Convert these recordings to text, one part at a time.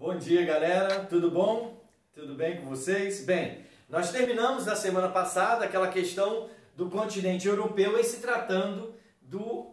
Bom dia, galera, tudo bom? Tudo bem com vocês? Bem, nós terminamos na semana passada aquela questão do continente europeu em se tratando do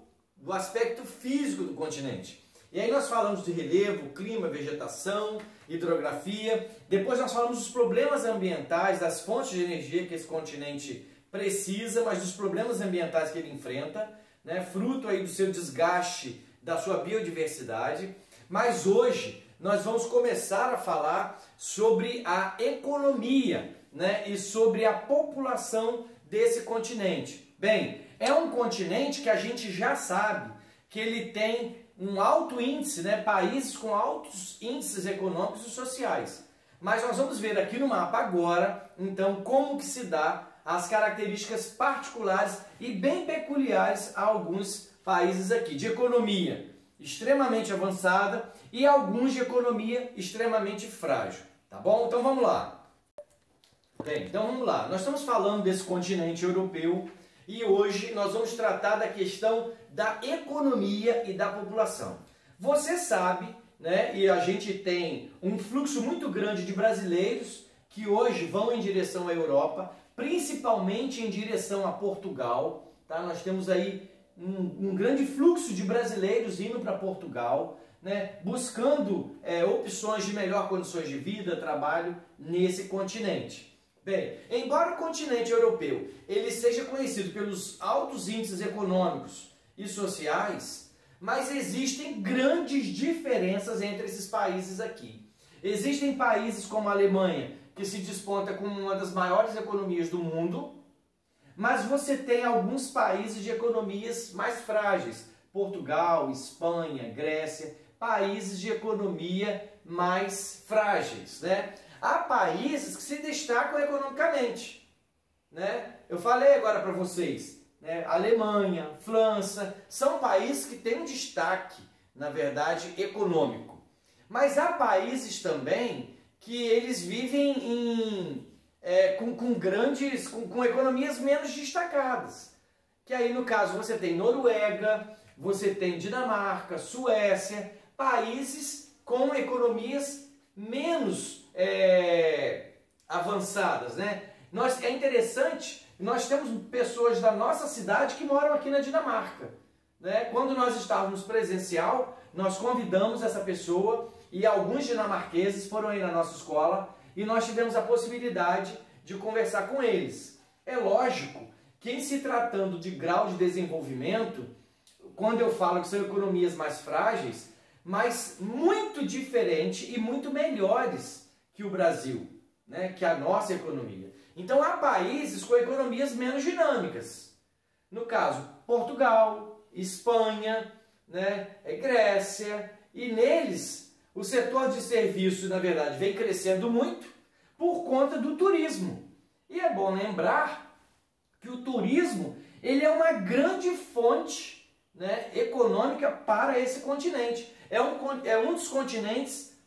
aspecto físico do continente. E aí nós falamos de relevo, clima, vegetação, hidrografia. Depois nós falamos dos problemas ambientais, das fontes de energia que esse continente precisa, mas dos problemas ambientais que ele enfrenta, né? Fruto aí do seu desgaste, da sua biodiversidade. Mas hoje nós vamos começar a falar sobre a economia, né? E sobre a população desse continente. Bem, é um continente que a gente já sabe que ele tem um alto índice, né? Países com altos índices econômicos e sociais. Mas nós vamos ver aqui no mapa agora, então, como que se dá as características particulares e bem peculiares a alguns países aqui, de economia extremamente avançada e alguns de economia extremamente frágil, tá bom? Então vamos lá. Bem, então vamos lá. Nós estamos falando desse continente europeu e hoje nós vamos tratar da questão da economia e da população. Você sabe, né, e a gente tem um fluxo muito grande de brasileiros que hoje vão em direção à Europa, principalmente em direção a Portugal, tá? Nós temos aí um grande fluxo de brasileiros indo para Portugal, né, buscando opções de melhor condições de vida, trabalho nesse continente. Bem, embora o continente europeu ele seja conhecido pelos altos índices econômicos e sociais, mas existem grandes diferenças entre esses países aqui. Existem países como a Alemanha, que se desponta como uma das maiores economias do mundo, mas você tem alguns países de economias mais frágeis. Portugal, Espanha, Grécia, países de economia mais frágeis, né? Há países que se destacam economicamente, né? Eu falei agora para vocês, né? Alemanha, França, são países que têm um destaque, na verdade, econômico. Mas há países também que eles vivem com economias menos destacadas. Que aí, no caso, você tem Noruega, você tem Dinamarca, Suécia, países com economias menos avançadas, né? É interessante, nós temos pessoas da nossa cidade que moram aqui na Dinamarca, né? Quando nós estávamos presencial, nós convidamos essa pessoa e alguns dinamarqueses foram aí na nossa escola e nós tivemos a possibilidade de conversar com eles. É lógico que, em se tratando de grau de desenvolvimento, quando eu falo que são economias mais frágeis, mas muito diferente e muito melhores que o Brasil, né? Que a nossa economia. Então há países com economias menos dinâmicas. No caso, Portugal, Espanha, né? Grécia, e neles o setor de serviços, na verdade, vem crescendo muito por conta do turismo. E é bom lembrar que o turismo ele é uma grande fonte, né, econômica para esse continente. É um dos continentes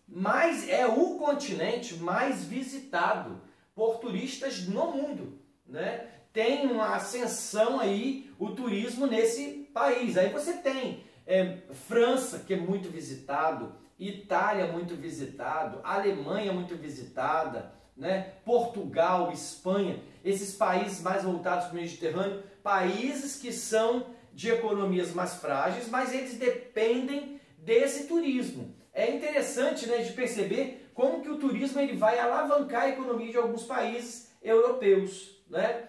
o continente mais visitado por turistas no mundo, né? Tem uma ascensão aí o turismo nesse país. Aí você tem França, que é muito visitado, Itália muito visitado, Alemanha muito visitada, né? Portugal, Espanha, esses países mais voltados para o Mediterrâneo, países que são de economias mais frágeis, mas eles dependem desse turismo. É interessante, né, de perceber como que o turismo ele vai alavancar a economia de alguns países europeus, né?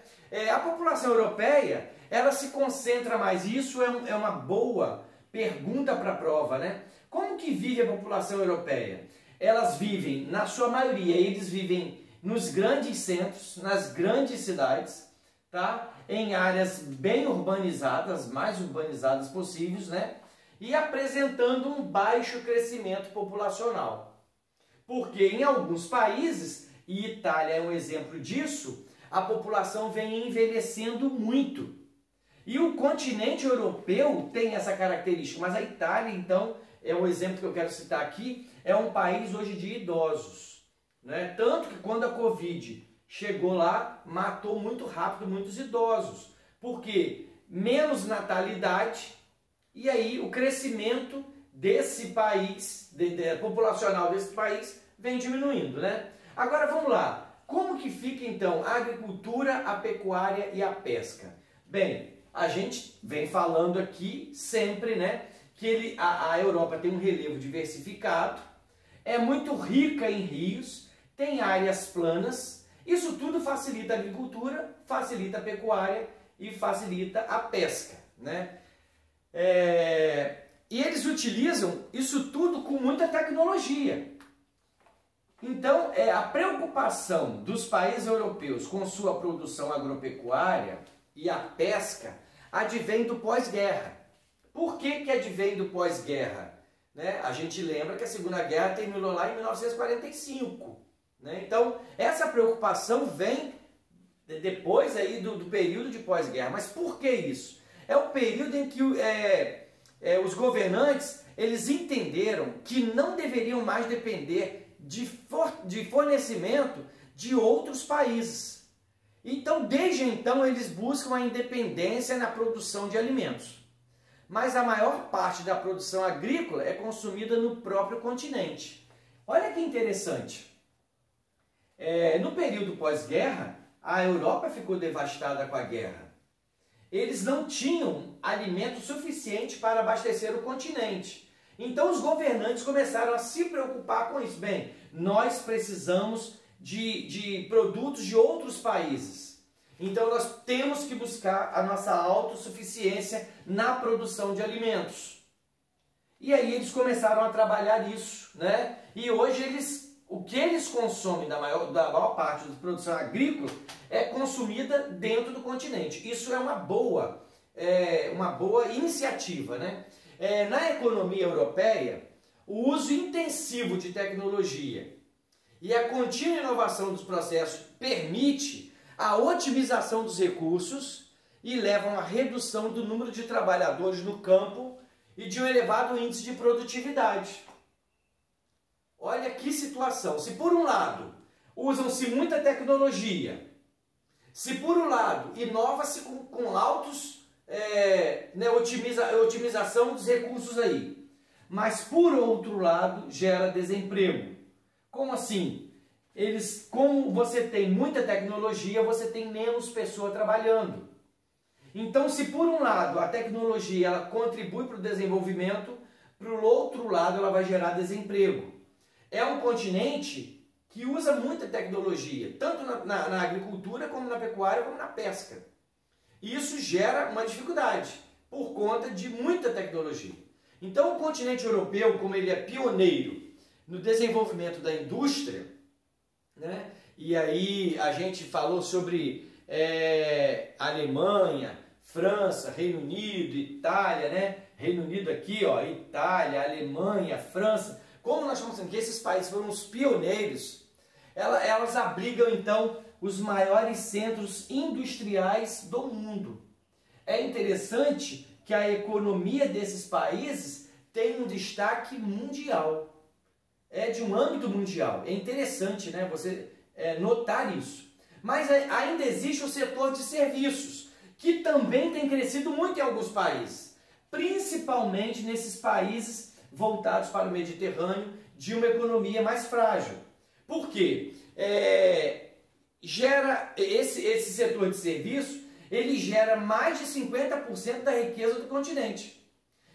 A população europeia ela se concentra mais, isso é uma boa pergunta para a prova, né? Como que vive a população europeia? Elas vivem, na sua maioria, eles vivem nos grandes centros, nas grandes cidades, tá? Em áreas bem urbanizadas, mais urbanizadas possíveis, né? E apresentando um baixo crescimento populacional. Porque em alguns países, e Itália é um exemplo disso, a população vem envelhecendo muito. E o continente europeu tem essa característica, mas a Itália, então, é um exemplo que eu quero citar aqui, é um país hoje de idosos, né? Tanto que quando a Covid chegou lá, matou muito rápido muitos idosos. Porque menos natalidade e aí o crescimento desse país, populacional desse país, vem diminuindo, né? Agora vamos lá. Como que fica então a agricultura, a pecuária e a pesca? Bem, a gente vem falando aqui sempre, né, que a Europa tem um relevo diversificado, é muito rica em rios, tem áreas planas, isso tudo facilita a agricultura, facilita a pecuária e facilita a pesca, né? E eles utilizam isso tudo com muita tecnologia. Então, a preocupação dos países europeus com sua produção agropecuária e a pesca advém do pós-guerra. Por que advém do pós-guerra? Né? A gente lembra que a Segunda Guerra terminou lá em 1945. Né? Então, essa preocupação vem depois aí do período de pós-guerra. Mas por que isso? É o período em que os governantes eles entenderam que não deveriam mais depender de fornecimento de outros países. Então, desde então, eles buscam a independência na produção de alimentos. Mas a maior parte da produção agrícola é consumida no próprio continente. Olha que interessante. No período pós-guerra, a Europa ficou devastada com a guerra. Eles não tinham alimento suficiente para abastecer o continente. Então os governantes começaram a se preocupar com isso. Bem, nós precisamos de produtos de outros países. Então nós temos que buscar a nossa autossuficiência na produção de alimentos. E aí eles começaram a trabalhar isso, né? E hoje o que eles consomem da maior parte da produção agrícola é consumida dentro do continente. Isso é uma boa iniciativa, né? Na economia europeia, o uso intensivo de tecnologia e a contínua inovação dos processos permite a otimização dos recursos e levam à redução do número de trabalhadores no campo e de um elevado índice de produtividade. Olha que situação. Se por um lado usam-se muita tecnologia, se por um lado inova-se com altos otimização dos recursos aí, mas por outro lado gera desemprego. Como assim? Como você tem muita tecnologia, você tem menos pessoa trabalhando. Então, se por um lado a tecnologia ela contribui para o desenvolvimento, para o outro lado ela vai gerar desemprego. É um continente que usa muita tecnologia, tanto na agricultura, como na pecuária, como na pesca. E isso gera uma dificuldade, por conta de muita tecnologia. Então o continente europeu, como ele é pioneiro no desenvolvimento da indústria, né? E aí a gente falou sobre Alemanha, França, Reino Unido, Itália, né? Reino Unido aqui, ó, Itália, Alemanha, França. Como nós estamos dizendo que esses países foram os pioneiros, elas abrigam então os maiores centros industriais do mundo. É interessante que a economia desses países tem um destaque mundial. É de um âmbito mundial. É interessante, né, você notar isso. Mas ainda existe o setor de serviços, que também tem crescido muito em alguns países. Principalmente nesses países voltados para o Mediterrâneo, de uma economia mais frágil. Por quê? Esse setor de serviço, ele gera mais de 50% da riqueza do continente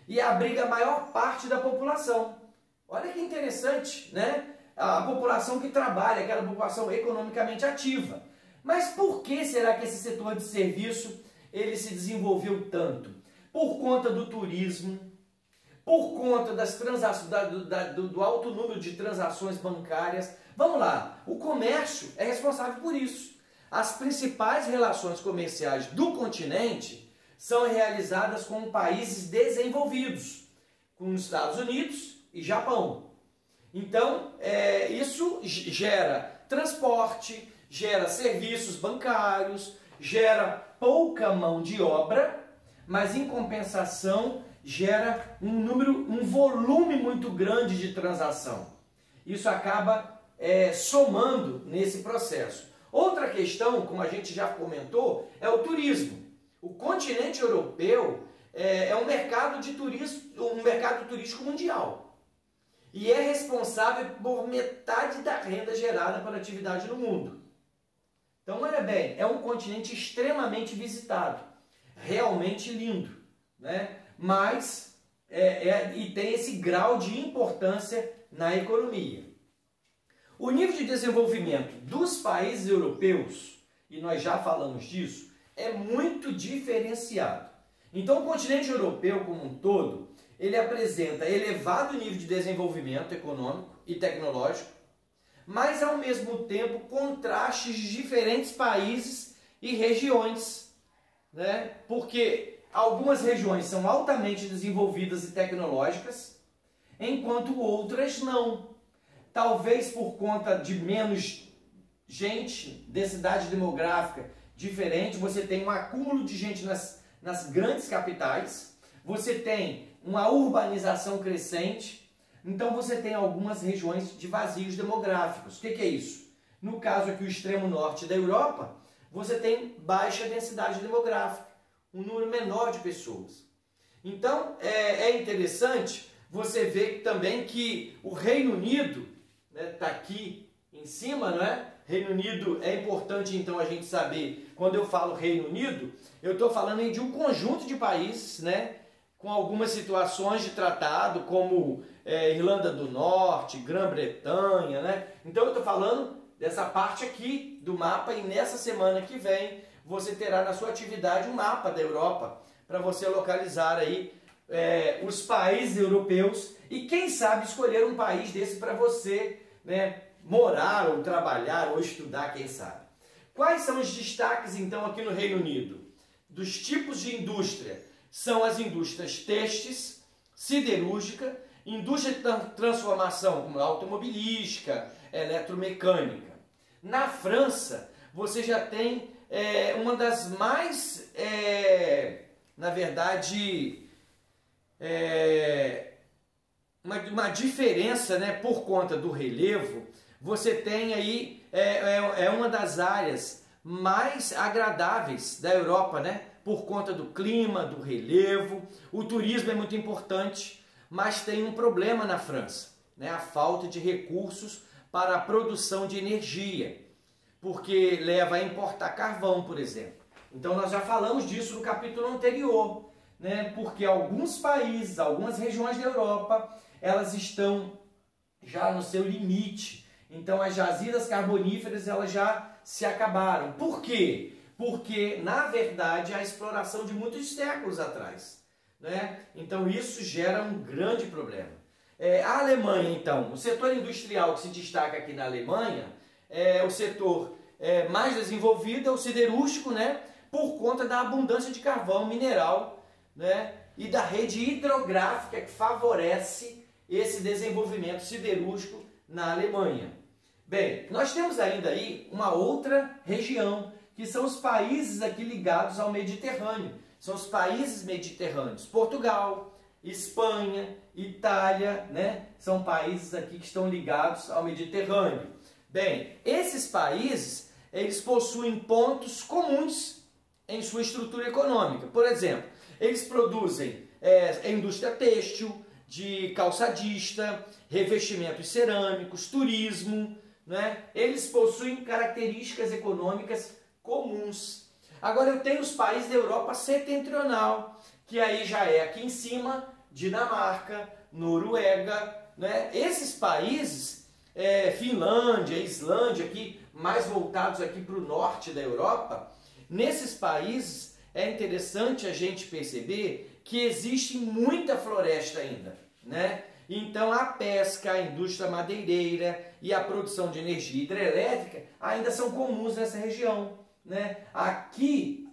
e abriga a maior parte da população. Olha que interessante, né? A população que trabalha, aquela população economicamente ativa. Mas por que será que esse setor de serviço ele se desenvolveu tanto? Por conta do turismo, por conta das transações, do alto número de transações bancárias. Vamos lá, o comércio é responsável por isso. As principais relações comerciais do continente são realizadas com países desenvolvidos, com os Estados Unidos e Japão. Então, isso gera transporte, gera serviços bancários, gera pouca mão de obra, mas em compensação gera um volume muito grande de transação. Isso acaba somando nesse processo. Outra questão, como a gente já comentou, é o turismo. O continente europeu é um mercado de turismo, um mercado turístico mundial. E é responsável por metade da renda gerada pela atividade no mundo. Então, olha bem, é um continente extremamente visitado, realmente lindo, né? Mas, e tem esse grau de importância na economia. O nível de desenvolvimento dos países europeus, e nós já falamos disso, é muito diferenciado. Então, o continente europeu como um todo, ele apresenta elevado nível de desenvolvimento econômico e tecnológico, mas ao mesmo tempo contrastes de diferentes países e regiões, né? Porque algumas regiões são altamente desenvolvidas e tecnológicas, enquanto outras não. Talvez por conta de menos gente, densidade demográfica diferente, você tem um acúmulo de gente nas grandes capitais, você tem uma urbanização crescente. Então você tem algumas regiões de vazios demográficos. O que é isso? No caso aqui, o extremo norte da Europa, você tem baixa densidade demográfica, um número menor de pessoas. Então é interessante você ver também que o Reino Unido, está aqui em cima, não é? Reino Unido é importante então a gente saber, quando eu falo Reino Unido, eu estou falando aí de um conjunto de países, né? Com algumas situações de tratado, como Irlanda do Norte, Grã-Bretanha, né? Então eu estou falando dessa parte aqui do mapa e nessa semana que vem você terá na sua atividade um mapa da Europa para você localizar aí os países europeus e quem sabe escolher um país desse para você, né, morar ou trabalhar ou estudar, quem sabe. Quais são os destaques então aqui no Reino Unido? Dos tipos de indústria? São as indústrias têxteis, siderúrgica, indústria de transformação como automobilística, eletromecânica. Na França, você já tem uma das mais, na verdade, uma diferença, né, por conta do relevo. Você tem aí, uma das áreas mais agradáveis da Europa, né? Por conta do clima, do relevo. O turismo é muito importante, mas tem um problema na França, né? A falta de recursos para a produção de energia, porque leva a importar carvão, por exemplo. Então nós já falamos disso no capítulo anterior, né? Porque alguns países, algumas regiões da Europa, elas estão já no seu limite. Então as jazidas carboníferas elas já se acabaram. Por quê? Porque, na verdade, a exploração de muitos séculos atrás, né? Então isso gera um grande problema. A Alemanha, então, o setor industrial que se destaca aqui na Alemanha, o setor mais desenvolvido é o siderúrgico, né? Por conta da abundância de carvão mineral, né? E da rede hidrográfica que favorece esse desenvolvimento siderúrgico na Alemanha. Bem, nós temos ainda aí uma outra região, que são os países aqui ligados ao Mediterrâneo. São os países mediterrâneos. Portugal, Espanha, Itália, né? São países aqui que estão ligados ao Mediterrâneo. Bem, esses países, eles possuem pontos comuns em sua estrutura econômica. Por exemplo, eles produzem indústria têxtil, de calçadista, revestimentos cerâmicos, turismo, né? Eles possuem características econômicas comuns. Agora eu tenho os países da Europa setentrional, que aí já é aqui em cima, Dinamarca, Noruega, né? Esses países, Finlândia, Islândia, aqui, mais voltados aqui para o norte da Europa, nesses países é interessante a gente perceber que existe muita floresta ainda, né? Então a pesca, a indústria madeireira e a produção de energia hidrelétrica ainda são comuns nessa região, né? Aqui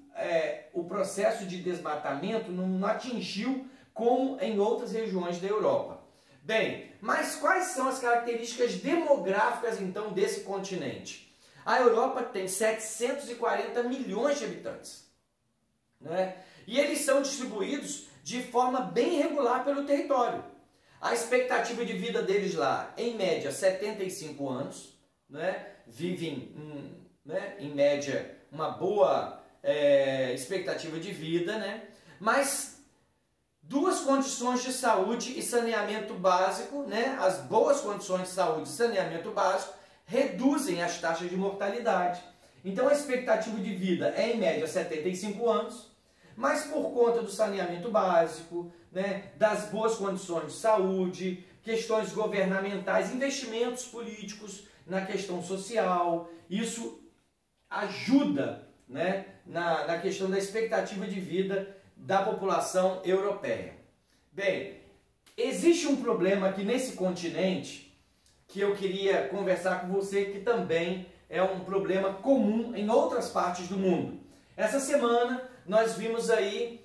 o processo de desmatamento não atingiu como em outras regiões da Europa. Bem, mas quais são as características demográficas então desse continente? A Europa tem 740 milhões de habitantes, né? E eles são distribuídos de forma bem regular pelo território. A expectativa de vida deles lá, em média, 75 anos, né? Vivem, né, em média, uma boa expectativa de vida, né? Mas duas condições de saúde e saneamento básico, né? As boas condições de saúde e saneamento básico reduzem as taxas de mortalidade. Então a expectativa de vida é em média 75 anos, mas por conta do saneamento básico, né, das boas condições de saúde, questões governamentais, investimentos políticos na questão social, isso ajuda, né, na questão da expectativa de vida da população europeia. Bem, existe um problema aqui nesse continente que eu queria conversar com você, que também é um problema comum em outras partes do mundo. Essa semana nós vimos aí,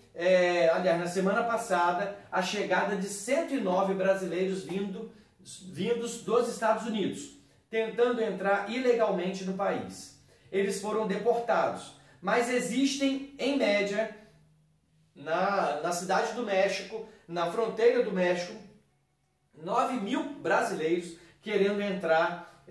aliás, na semana passada, a chegada de 109 brasileiros vindos dos Estados Unidos, tentando entrar ilegalmente no país. Eles foram deportados, mas existem, em média, na cidade do México, na fronteira do México, 9.000 brasileiros querendo entrar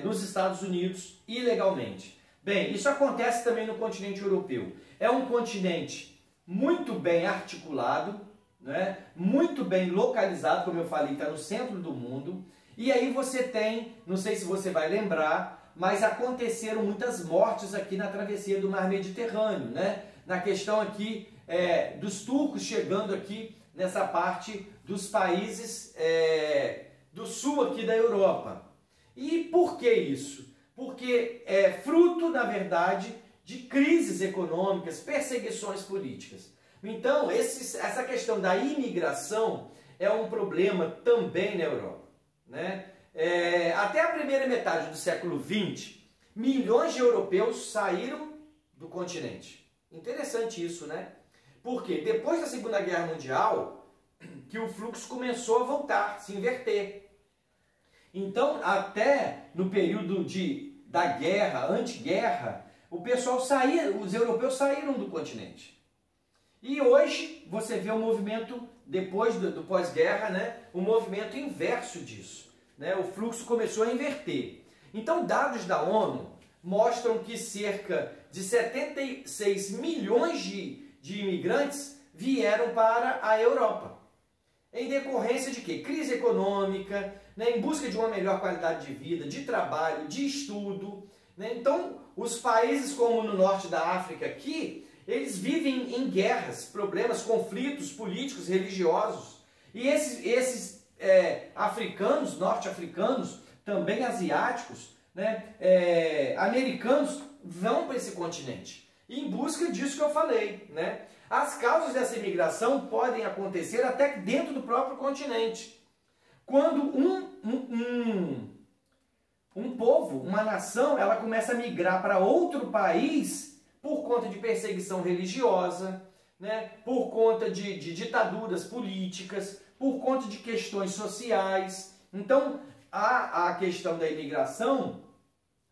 nos Estados Unidos ilegalmente. Bem, isso acontece também no continente europeu. É um continente muito bem articulado, né? Muito bem localizado, como eu falei, está no centro do mundo. E aí você tem, não sei se você vai lembrar, mas aconteceram muitas mortes aqui na travessia do Mar Mediterrâneo, né? Na questão aqui dos turcos chegando aqui nessa parte dos países do sul aqui da Europa. E por que isso? Porque é fruto, na verdade, de crises econômicas, perseguições políticas. Então, essa questão da imigração é um problema também na Europa, né? Até a primeira metade do século XX, milhões de europeus saíram do continente. Interessante isso, né? Porque depois da Segunda Guerra Mundial, que o fluxo começou a voltar, se inverter. Então, até no período da guerra, anti-guerra, os europeus saíram do continente. E hoje você vê o movimento, depois do pós-guerra, né, o movimento inverso disso, né? O fluxo começou a inverter. Então, dados da ONU mostram que cerca de 76 milhões de imigrantes vieram para a Europa. Em decorrência de quê? Crise econômica, né, em busca de uma melhor qualidade de vida, de trabalho, de estudo, né? Então, os países como no norte da África aqui, eles vivem em guerras, problemas, conflitos políticos, religiosos. E esses africanos, norte-africanos, também asiáticos, né, americanos, vão para esse continente em busca disso que eu falei, né? As causas dessa imigração podem acontecer até dentro do próprio continente. Quando um povo, uma nação, ela começa a migrar para outro país por conta de perseguição religiosa, né? Por conta de ditaduras políticas, por conta de questões sociais. Então, a questão da imigração,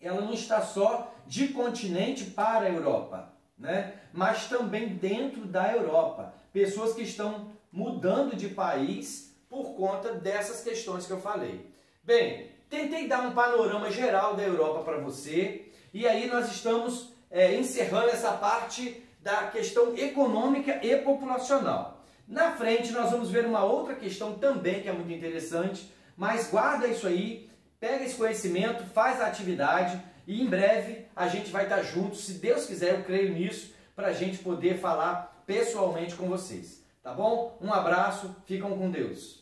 ela não está só de continente para a Europa, né? Mas também dentro da Europa. Pessoas que estão mudando de país por conta dessas questões que eu falei. Bem, tentei dar um panorama geral da Europa para você, e aí nós estamos encerrando essa parte da questão econômica e populacional. Na frente nós vamos ver uma outra questão também que é muito interessante, mas guarda isso aí, pega esse conhecimento, faz a atividade e em breve a gente vai estar junto, se Deus quiser, eu creio nisso, para a gente poder falar pessoalmente com vocês. Tá bom? Um abraço, ficam com Deus.